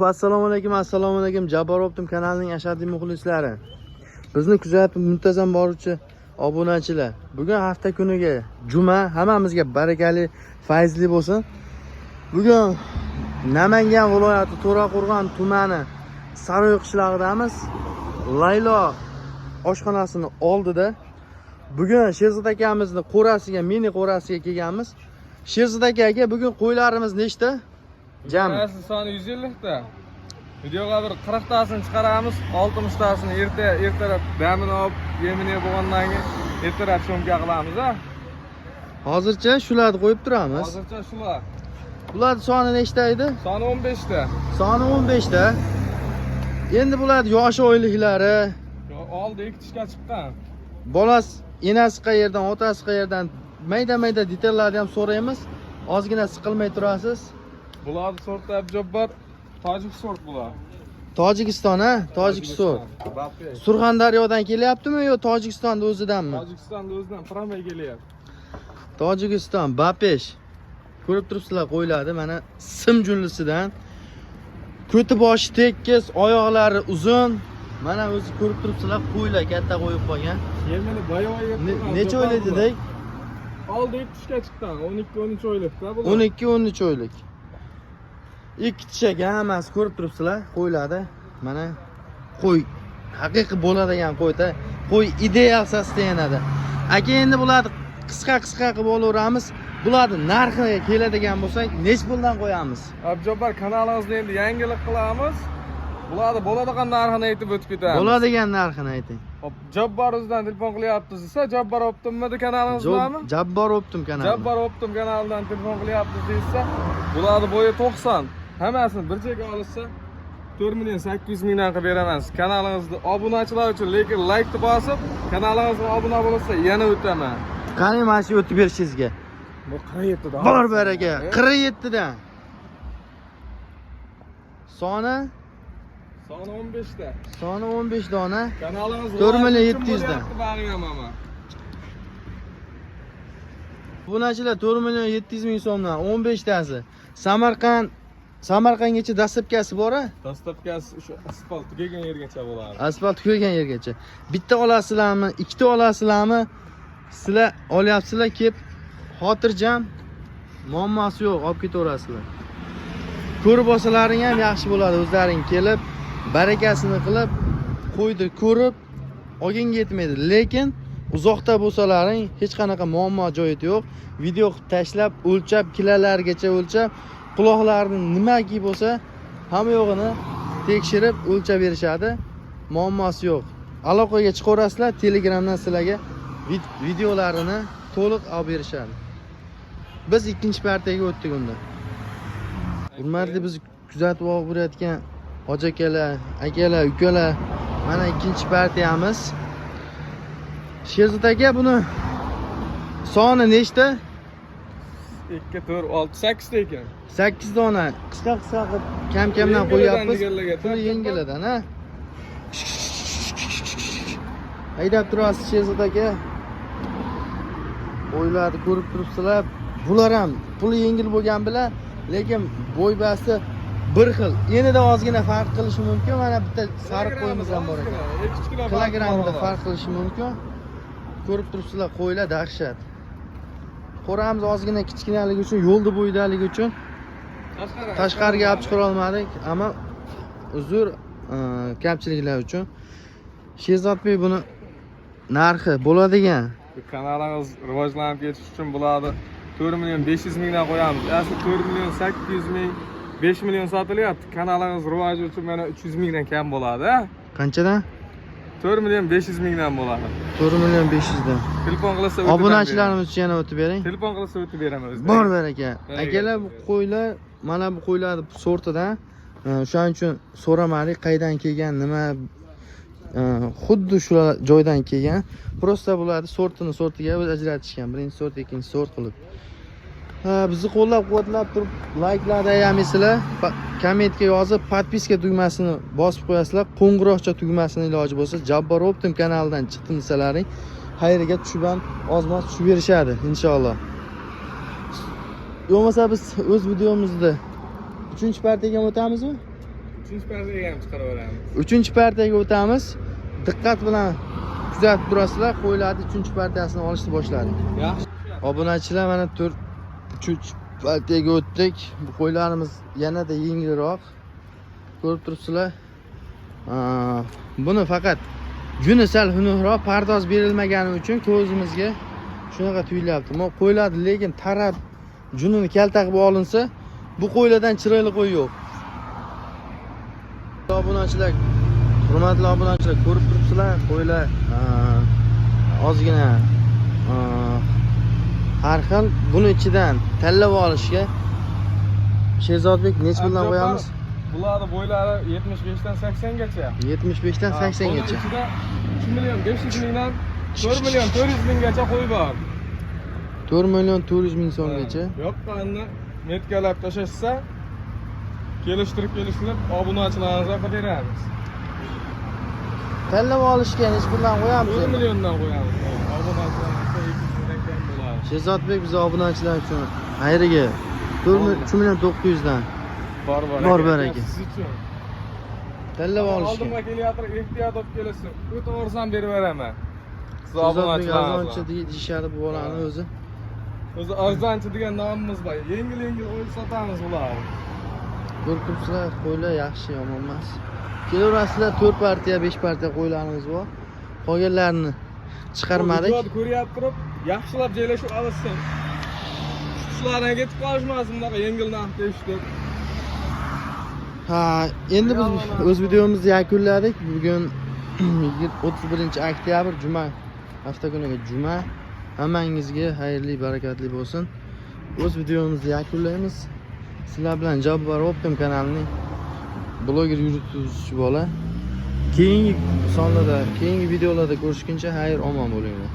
Assalomu alaykum Jabbar Optim kanalining ashaddiy muxlislari. Bizni kuzatib muntazam boruvchi obunachilar. Bugun hafta kuniga juma, hammamizga barakali, fayzli bo'lsin. Bugun Namangan viloyati To'raqo'rg'on tumani Saroy qishlog'idamiz. Laylo oshxonasini oldida. Bugun Sherzod akamizni qo'rasiga, mini qo'rasiga kelganmiz. Sherzod aka, bugun qo'ylarimiz nechta? Jami soni 150 ta. Videoga bir 40 tasini chiqaramiz, 60 tasini ertalab damini olib, yemini bo'lgandan keyin ertalab shomga qilamiz, ha. Hozircha shularni qo'yib turamiz. Hozircha shular. Bular soni nechta edi? Soni 15 ta. Soni 15 ta. Endi bular yosh oyliklari. Oldi ikkitishga chiqqan. Bolasi enasi qayerdan, otasi qayerdan mayda detallarni ham so'raymiz. Ozgina siqilmay turasiz. Bular sortda Jabbar tojik sort bular. Tojikiston, ha? Tojik sort. Surxondaryodan kelyaptimi yo Tojikistonning o'zidanmi? Tojikistonning o'zidan Pramay kelyapti. Tojikiston Bapesh. Ko'rib turibsizlar, qo'yiladi mana sim jullisidan. Ko'ti boshi tekis, oyoqlari uzun. Mana o'zi ko'rib turibsizlar, qo'ylar katta qo'yib qo'ygan. Yemini bayo'ga necha oylik dedik? Oldi ikkitishga chiqqan. 12-13 oylikda bular. 12-13 oylik. Ikkitishga hammasi ko'rib turibsizlar, qo'yiladi. Mana qo'y haqiqiy bo'ladigan qo'yda, qo'y ideal sostenada. Aka, endi bularni qisqa qilib olaveramiz. Bularni narxiga keladigan bo'lsak, nech puldan qo'yamiz? Jabbar kanalimizni endi yangilik qilamiz. Bularni bo'ladigan narxini aytib o'tib ketamiz. Bo'ladigan narxini ayting. Hop, Jabbar o'zidan telefon qilyapsiz desa, Jabbar Optimmi kanalingiz bormi? Jabbar Optim kanali. Jabbar Optim kanalidan telefon qilyapsiz desa, bularni bo'yi 90. Hammasini bir joyga olsa 4.800.000 dan qilib beramiz. Kanalingizni obunachilar uchun, lekin like bosib, kanalingizga obuna bo'lsa, yana o'taman. Qani mana shu o'tib berishingizga. Bu 47 dan. Bor baraka, 47 dan. Soni 15 ta. Soni 15 dona. Kanalingiz 4.700 dan. Bag'iyam. Bunachilar 4.700.000 so'mdan 15 tasi. Samarqandgacha dastlabkasi bor-a? Dastlabkasi o'sha asfalt tugagan yergacha bo'ladi. Asfalt tugagan yergacha. Bitta olasizlarmi, ikkita olasizlarmi? Sizlar olyapsizlar, kelib xotirjam, muammosi yo'q, olib ketaverasizlar. Ko'rib olsalaring ham yaxshi bo'ladi, o'zlaring kelib, barakasini qilib, qo'ydi ko'rib, olganga yetmaydi. Lekin uzoqda bo'lsalaring hech qanaqa muammo joyi yo'q. Video qilib tashlab, o'lchab, kilolargacha o'lchab, quloqlarni nimaki bo'lsa, hamma yo'g'ini tekshirib, o'lchab berishadi. Muammosi yo'q. Aloqaga chiqaverasizlar, Telegramdan sizlarga videolarini to'liq olib berishadi. Biz ikkinchi partiyaga o'tdik unda. Hurmatli biz kuzatib borayotgan aka-akalar, akalar, ukalar, mana ikkinchi partiyamiz. Sherzod aka, buni soni nechta? 2, 4, 6, 8 ta ekan. 8 dona. Qisqa qilib kam-kamdan qo'yapmiz. Puli yengilidan, ha? Haydab turasiz Sherzod aka. O'ylarni ko'rib turibsizlar. Bular ham puli yengil bo'lgan bilan, lekin bo'y basti bir xil. Yanada ozgina farq qilishi mumkin. Mana bitta sariq qo'yimiz ham bor ekan. 2 kilo kilogrammda farq qilishi mumkin. Ko'rib turibsizlar, qo'ylar dahshat. Qo'ramiz ozgina kichkinaligi uchun, yo'lda bo'ydaligi uchun tashqariga olib chiqara olmadik, ammo uzr kamchiliklar uchun. Sherzodbek, buni narxi bo'ladigan. Kanalingiz rivojlanib ketishi uchun bularni 4.500.000 dan qo'yamiz. Asli 4.800.000, 5 million sotilyapti. Kanalingiz rivoji uchun mana 300.000 dan kam bo'ladi, ha? Qanchadan? 4.500.000 dan bo'ladi. 4.500.000 dan. Telefon qilsa o'tib Obunachilarimiz uchun yana o'tib bering. Telefon qilsa o'tib beraman o'zim. Bor baraka. Akalar, bu qo'ylar mana bu qo'ylarni sortidan, o'shaning uchun so'ramadik, qaydan kelgan, nima, xuddi shu joydan kelgan. Prosta bularni sortiga ajratishgan. Birinchi sort, ikkinchi sort qilib. Bizni qo'llab-quvvatlab turib, like'larni ayamisizlar, kommentga yozib, podpiska tugmasini bosib qo'yasizlar, qo'ng'iroqcha tugmasini iloji bo'lsa, Jabbar Optim kanalidan chiqdim desalaring, xayriga tushib ham ozmoz tushib berishadi inshaalloh. Bo'lmasa biz o'z videomizda 3-partiyaga o'tamizmi? 3-chi partiyaga ham chiqaraveramiz. 3-partiyaga o'tamiz. Diqqat bilan kuzatib turasizlar. Qo'ylarni 3-partiyasini olishni boshladik. Yaxshi. Obunachilar mana 3-partiyaga o'tdik. Bu qo'ylarimiz yanada yengilroq. Ko'rib turibsizlar. Buni faqat juni sal xunukroq pardoz berilmagani uchun ko'zimizga shunaqa tuyulyapti. Bu qo'ylarni lekin tarab junini kalta qilib olinsa, bu qo'ylardan chiroyli qo'y yo'q. Obunachilar, hurmatli obunachilar, ko'rib turibsizlar, qo'ylar ozgina har xil. Buni ichidan tanlab olishga Sherzodbek nech puldan qo'yamiz? Bularning bo'ylari 75 dan 80 gacha. 75 dan 80 gacha. Ichida 2 million 500 mingdan 4 million 400 minggacha qo'y bor. 4 million 400 ming so'mgacha. Yoqqanni metkalab tashashsa, kelishtirib obunachilarimizga qilib beramiz. Tanlab olishga nech puldan qo'yamiz? 4 milliondan qo'yamiz. Obunachilarimizga 2 milliondan kam bo'ladi. Sherzodbek biz obunachilar uchun xayriga 3 million 900 dan bor baraka. Siz uchun. Tanlab olishga. Oldimga kelyapti, ehtiyot olib kelasiz. O'ta o'rsam berib beraman. Siz Sherzodbek obunachilar. arzonchi deyishadi bu bolani o'zi. O'zi arzonchi degan nomimiz bor. Yengil o'yin sotamiz ularni. Ko'rib turibsizlar, qo'ylar yaxshi, yomon emas. Kelaverasizlar 4 partiya, 5 partiya qo'ylarimiz bor. Qolganlarini chiqarmadik. Videoni ko'ryapti turib, yaxshilab joylashib olsin. Qushlarga ketib qolishmasin bunaqa yengil narxda eshitib. Endi biz o'z videomizni yakunladik. Bugun 31-oktyabr juma, hafta kuniga juma. Hammangizga xayrli, barakatli bo'lsin. O'z videomizni yakunlaymiz. Sizlar bilan Jabbar Optim kanalining bloger yurituvchi bola. Keyingi sonlarda, keyingi videolarda ko'rishguncha xayr, omon bo'linglar.